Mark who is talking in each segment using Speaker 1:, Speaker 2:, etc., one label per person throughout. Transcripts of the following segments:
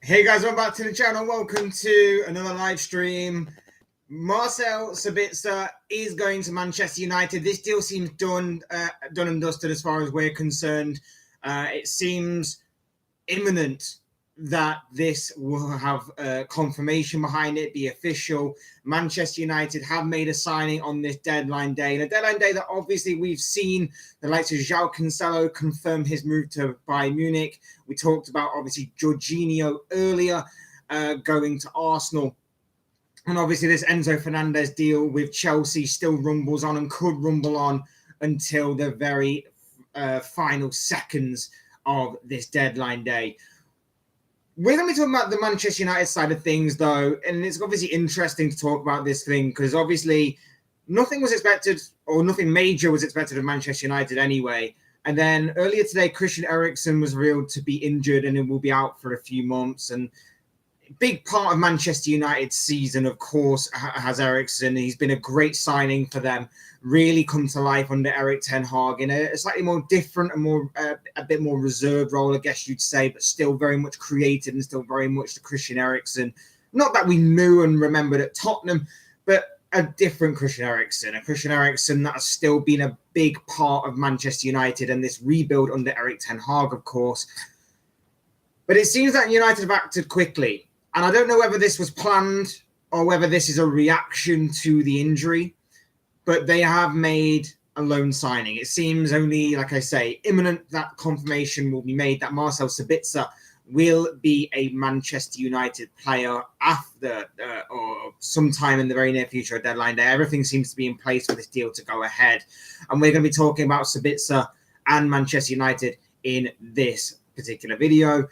Speaker 1: Hey guys, welcome back to the channel. Welcome to another live stream. Marcel Sabitzer is going to Manchester United. This deal seems done and dusted as far as we're concerned. It seems imminent that this will have confirmation behind it, be official. Manchester United have made a signing on this deadline day, and a deadline day that obviously we've seen the likes of João Cancelo confirm his move to Bayern Munich. We talked about obviously Jorginho earlier going to Arsenal. And obviously this Enzo Fernandez deal with Chelsea still rumbles on and could rumble on until the very final seconds of this deadline day. We're going to be talking about the Manchester United side of things, though, and it's obviously interesting to talk about this thing because obviously nothing was expected or nothing major was expected of Manchester United anyway. And then earlier today, Christian Eriksen was revealed to be injured and it will be out for a few months. And big part of Manchester United's season, of course, has Eriksen. He's been a great signing for them, really come to life under Erik ten Hag in a slightly more different and more a bit more reserved role, I guess you'd say, but still very much creative and still very much the Christian Eriksen. Not that we knew and remembered at Tottenham, but a different Christian Eriksen, a Christian Eriksen that has still been a big part of Manchester United and this rebuild under Erik ten Hag, of course. But it seems that United have acted quickly. And I don't know whether this was planned or whether this is a reaction to the injury, but they have made a loan signing. It seems only, like I say, imminent that confirmation will be made that Marcel Sabitzer will be a Manchester United player after or sometime in the very near future, a deadline day. Everything seems to be in place for this deal to go ahead. And we're going to be talking about Sabitzer and Manchester United in this particular video.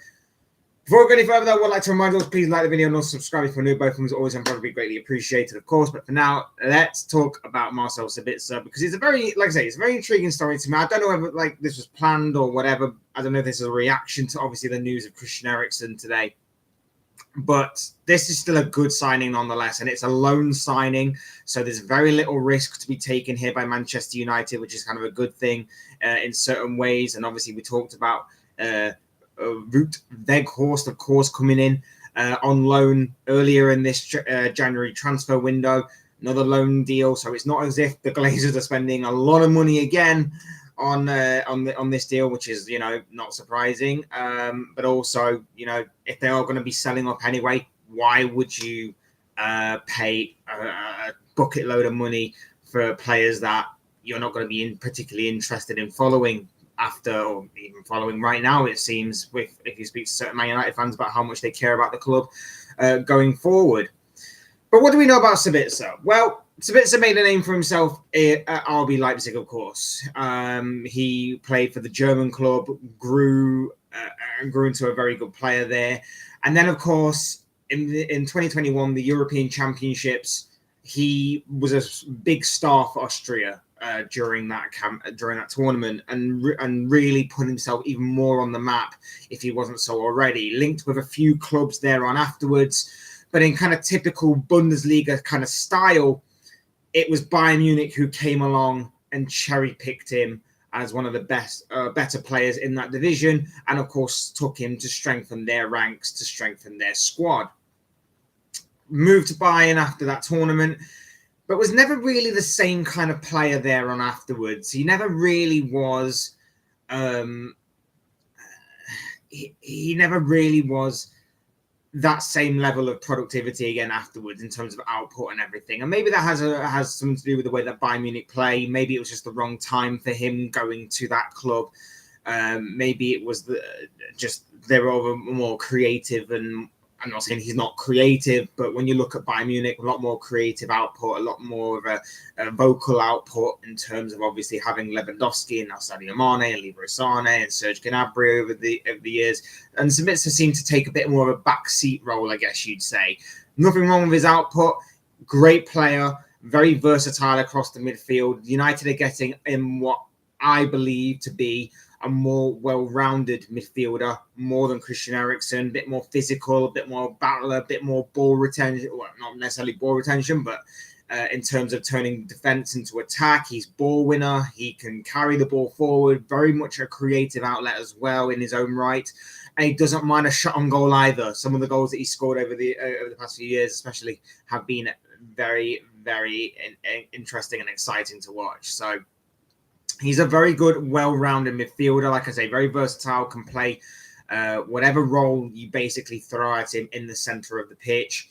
Speaker 1: Before we go any further, I would like to remind you, please like the video and also subscribe if you're new. Both of them is always and probably greatly appreciated, of course. But for now, let's talk about Marcel Sabitzer because it's a very, like I say, it's a very intriguing story to me. I don't know whether like this was planned or whatever. I don't know if this is a reaction to obviously the news of Christian Eriksen today. But this is still a good signing nonetheless, and it's a loan signing. So there's very little risk to be taken here by Manchester United, which is kind of a good thing in certain ways. And obviously we talked about Wout Weghorst, of course, coming in on loan earlier in this January transfer window. Another loan deal, so it's not as if the Glazers are spending a lot of money again on this deal, which is not surprising. But also, if they are going to be selling up anyway, why would you pay a bucket load of money for players that you're not going to be particularly interested in following? After or even following right now, it seems, if you speak to certain Man United fans about how much they care about the club going forward. But what do we know about Sabitzer? Well, Sabitzer made a name for himself at RB Leipzig, of course. He played for the German club, grew into a very good player there. And then, of course, in 2021, the European Championships, he was a big star for Austria. During that tournament and really put himself even more on the map if he wasn't so already. Linked with a few clubs there on afterwards, but in kind of typical Bundesliga kind of style, it was Bayern Munich who came along and cherry-picked him as one of the better players in that division, and of course took him to strengthen their ranks, to strengthen their squad. Moved to Bayern after that tournament, but was never really the same kind of player there on afterwards. He never really was. He never really was that same level of productivity again afterwards in terms of output and everything. And maybe that has something to do with the way that Bayern Munich play. Maybe it was just the wrong time for him going to that club. Maybe it was just they were more creative and. I'm not saying he's not creative, but when you look at Bayern Munich, a lot more creative output, a lot more of a vocal output in terms of obviously having Lewandowski and now Sadio Mane and Leroy Sané and Serge Gnabry over the years. And Sabitzer seemed to take a bit more of a backseat role, I guess you'd say. Nothing wrong with his output. Great player, very versatile across the midfield. United are getting in what I believe to be a more well-rounded midfielder, more than Christian Eriksen, a bit more physical, a bit more battler, a bit more ball retention. Well, not necessarily ball retention, but in terms of turning defense into attack. He's ball winner. He can carry the ball forward. Very much a creative outlet as well in his own right. And he doesn't mind a shot on goal either. Some of the goals that he scored over the past few years, especially, have been very, very interesting and exciting to watch. So he's a very good, well-rounded midfielder. Like I say, very versatile, can play whatever role you basically throw at him in the center of the pitch.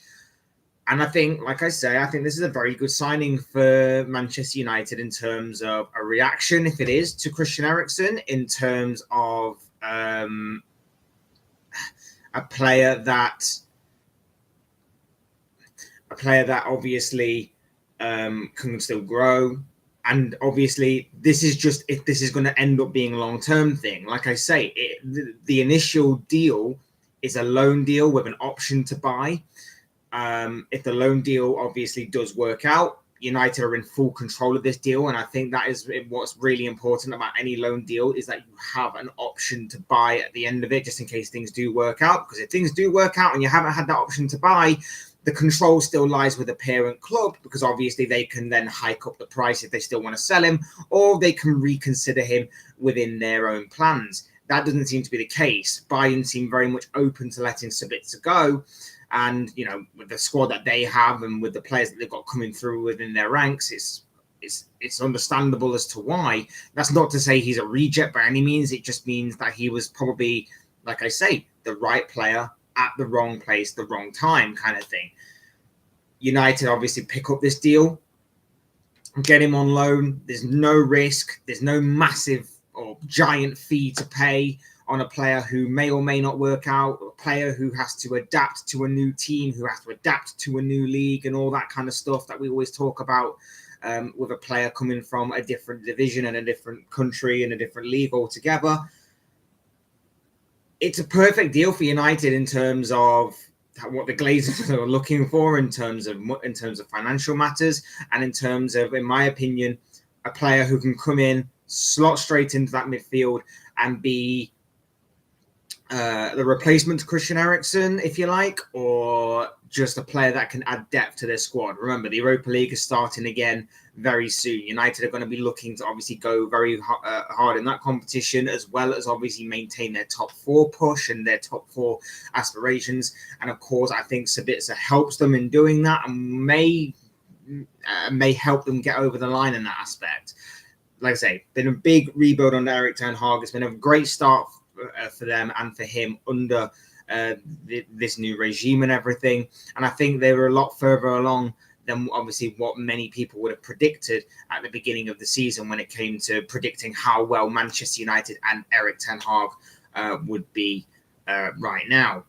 Speaker 1: And I think, like I say, I think this is a very good signing for Manchester United in terms of a reaction, if it is, to Christian Eriksen, in terms of a player that obviously can still grow. And obviously, this is just, if this is going to end up being a long-term thing. Like I say, the initial deal is a loan deal with an option to buy. If the loan deal obviously does work out, United are in full control of this deal. And I think that is what's really important about any loan deal, is that you have an option to buy at the end of it, just in case things do work out. Because if things do work out and you haven't had that option to buy, the control still lies with the parent club, because obviously they can then hike up the price if they still want to sell him, or they can reconsider him within their own plans. That doesn't seem to be the case. Bayern seem very much open to letting Sabitzer go. And, you know, with the squad that they have and with the players that they've got coming through within their ranks, it's understandable as to why. That's not to say he's a reject by any means. It just means that he was probably, like I say, the right player at the wrong place, the wrong time kind of thing. United obviously pick up this deal, get him on loan. There's no risk. There's no massive or giant fee to pay on a player who may or may not work out, a player who has to adapt to a new team, who has to adapt to a new league and all that kind of stuff that we always talk about with a player coming from a different division and a different country and a different league altogether. It's a perfect deal for United in terms of what the Glazers are looking for in terms of financial matters, and in terms of, in my opinion, a player who can come in, slot straight into that midfield and be the replacement to Christian Eriksen, if you like, or just a player that can add depth to their squad. Remember, the Europa League is starting again very soon. United are going to be looking to obviously go very hard in that competition, as well as obviously maintain their top four push and their top four aspirations. And of course, I think Sabitzer helps them in doing that and may help them get over the line in that aspect. Like I say, been a big rebuild under Erik ten Hag. It's been a great start for them and for him under this new regime and everything. And I think they were a lot further along than obviously what many people would have predicted at the beginning of the season when it came to predicting how well Manchester United and Erik ten Hag would be right now.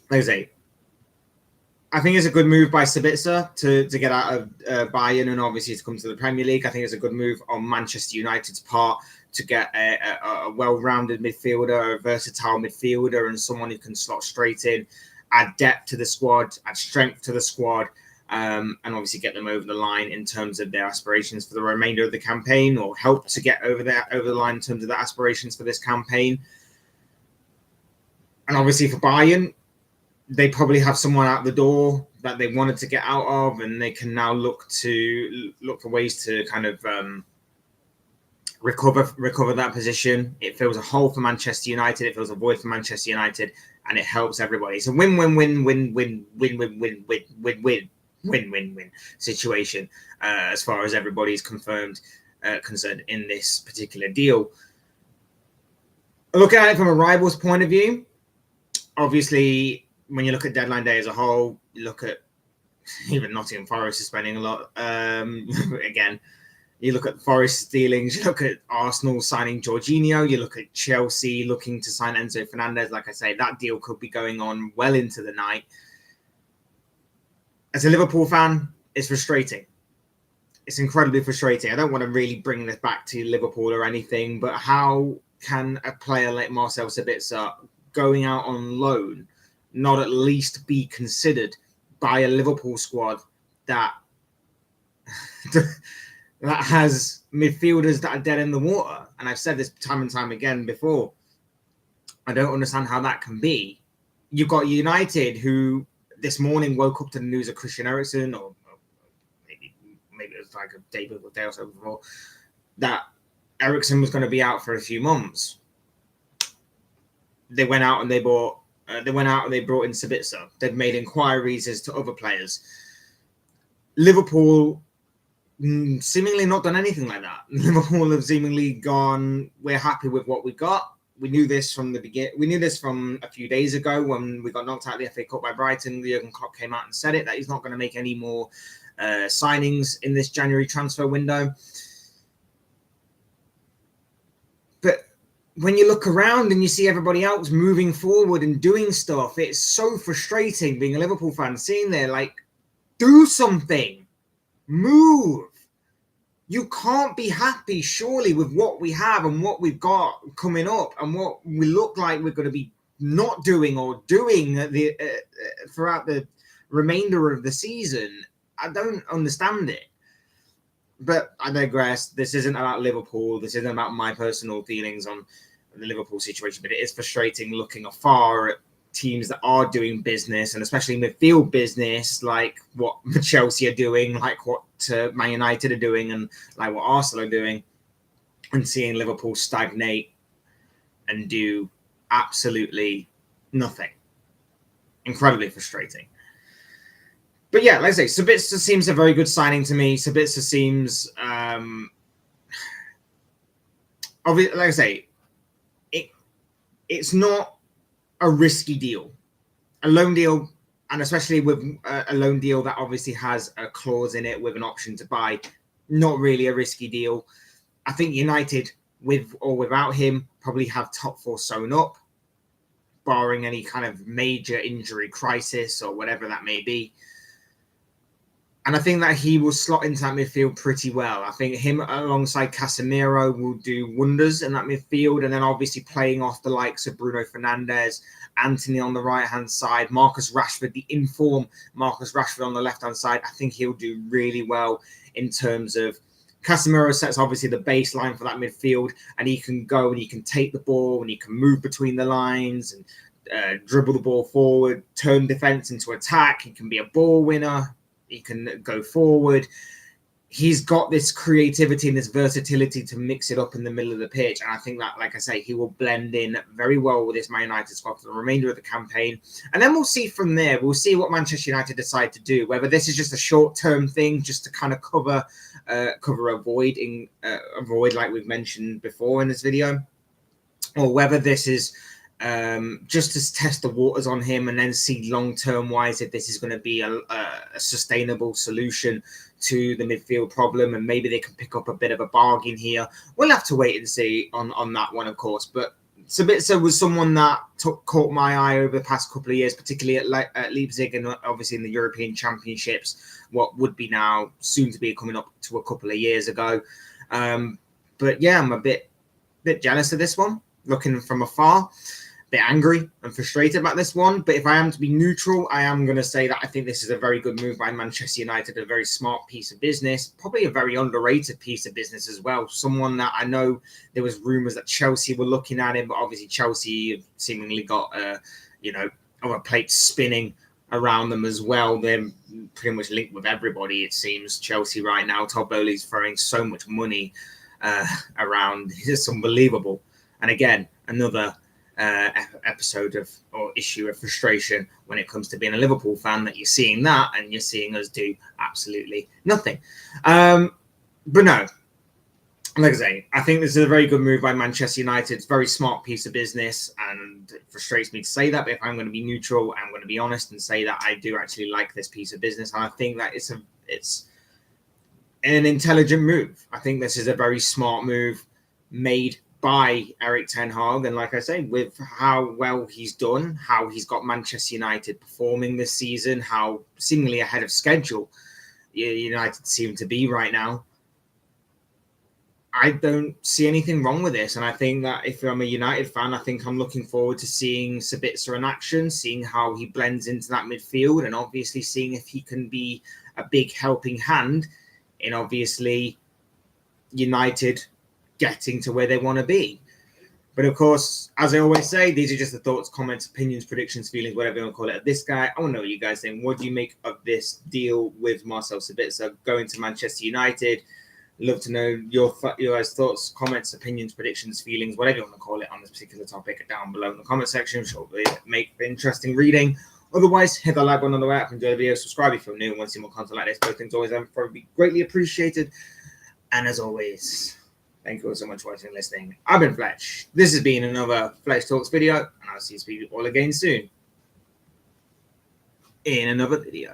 Speaker 1: Like I say, I think it's a good move by Sabitzer to get out of Bayern and obviously to come to the Premier League. I think it's a good move on Manchester United's part to get a well-rounded midfielder, a versatile midfielder, and someone who can slot straight in, add depth to the squad, add strength to the squad, and obviously get them over the line in terms of their aspirations for the remainder of the campaign, or help to get over the line in terms of their aspirations for this campaign. And obviously for Bayern, they probably have someone out the door that they wanted to get out of, and they can now look for ways to kind of recover that position. It fills a hole for Manchester United. It fills a void for Manchester United, and it helps everybody. It's a win-win-win-win-win-win-win-win-win situation as far as everybody's concerned in this particular deal. Looking at it from a rival's point of view, obviously, when you look at deadline day as a whole, you look at even Nottingham Forest is spending a lot. Again, you look at Forest's dealings, you look at Arsenal signing Jorginho, you look at Chelsea looking to sign Enzo Fernandez. Like I say, that deal could be going on well into the night. As a Liverpool fan, it's frustrating. It's incredibly frustrating. I don't want to really bring this back to Liverpool or anything, but how can a player like Marcel Sabitzer going out on loan not at least be considered by a Liverpool squad that that has midfielders that are dead in the water? And I've said this time and time again before. I don't understand how that can be. You've got United, who this morning woke up to the news of Christian Eriksen, or maybe it was like a day or so before, that Eriksen was going to be out for a few months. They went out and they brought in Sabitzer. They've made inquiries as to other players. Liverpool seemingly not done anything like that. Liverpool have seemingly gone, we're happy with what we got. We knew this from the beginning. We knew this from a few days ago when we got knocked out of the FA Cup by Brighton. Jurgen Klopp came out and said it, that he's not going to make any more signings in this January transfer window. But when you look around and you see everybody else moving forward and doing stuff, it's so frustrating being a Liverpool fan, seeing there, like, do something. Move. You can't be happy, surely, with what we have and what we've got coming up and what we look like we're going to be not doing or doing throughout the remainder of the season. I don't understand it. But I digress. This isn't about Liverpool. This isn't about my personal feelings on the Liverpool situation, but it is frustrating looking afar at teams that are doing business, and especially midfield business, like what Chelsea are doing, like what Man United are doing, and like what Arsenal are doing, and seeing Liverpool stagnate and do absolutely nothing. Incredibly frustrating. But yeah, like I say, Sabitzer seems a very good signing to me. Sabitzer seems, obviously, like I say, it's not a risky deal. A loan deal, and especially with a loan deal that obviously has a clause in it with an option to buy, not really a risky deal. I think United, with or without him, probably have top four sewn up, barring any kind of major injury crisis or whatever that may be. And I think that he will slot into that midfield pretty well. I think him alongside Casemiro will do wonders in that midfield. And then obviously playing off the likes of Bruno Fernandes, Anthony on the right-hand side, Marcus Rashford, the inform Marcus Rashford on the left-hand side. I think he'll do really well in terms of Casemiro sets obviously the baseline for that midfield, and he can go and he can take the ball and he can move between the lines and dribble the ball forward, turn defense into attack. He can be a ball winner. He can go forward. He's got this creativity and this versatility to mix it up in the middle of the pitch. And I think that, like I say, he will blend in very well with this Man United squad for the remainder of the campaign. And then we'll see from there. We'll see what Manchester United decide to do, whether this is just a short-term thing, just to kind of cover a void like we've mentioned before in this video, or whether this is just to test the waters on him and then see long-term wise if this is going to be a sustainable solution to the midfield problem, and maybe they can pick up a bit of a bargain here. We'll have to wait and see on that one, of course. But Sabitzer was someone that caught my eye over the past couple of years, particularly at Leipzig and obviously in the European Championships, what would be now soon to be coming up to a couple of years ago. But yeah, I'm a bit jealous of this one, looking from afar. Bit angry and frustrated about this one, but if I am to be neutral, I am going to say that I think this is a very good move by Manchester United, a very smart piece of business, probably a very underrated piece of business as well. Someone that I know there was rumours that Chelsea were looking at him, but obviously Chelsea have seemingly got other plates spinning around them as well. They're pretty much linked with everybody, it seems. Chelsea right now, Todd Bowley's throwing so much money around. It's just unbelievable. And again, another episode of or issue of frustration when it comes to being a Liverpool fan, that you're seeing that and you're seeing us do absolutely nothing. But no, like I say, I think this is a very good move by Manchester United. It's a very smart piece of business, and it frustrates me to say that, but if I'm going to be neutral, I'm going to be honest and say that I do actually like this piece of business, and I think that it's an intelligent move. I think this is a very smart move made by Erik ten Hag, and like I say, with how well he's done, how he's got Manchester United performing this season, how seemingly ahead of schedule United seem to be right now, I don't see anything wrong with this. And I think that if I'm a United fan, I think I'm looking forward to seeing Sabitzer in action, seeing how he blends into that midfield, and obviously seeing if he can be a big helping hand in obviously United getting to where they want to be. But of course, as I always say, these are just the thoughts, comments, opinions, predictions, feelings, whatever you want to call it, of this guy. I want to know what you guys think. What do you make of this deal with Marcel Sabitzer going to Manchester United? Love to know your guys' thoughts, comments, opinions, predictions, feelings, whatever you want to call it on this particular topic down below in the comment section. Sure, make interesting reading. Otherwise, hit the like button on the way up, enjoy the video, subscribe if you're new and want to see more content like this. Both things always have probably greatly appreciated. And as always, thank you all so much for watching and listening. I've been Fletch. This has been another Fletch Talks video, and I'll see you all again soon in another video.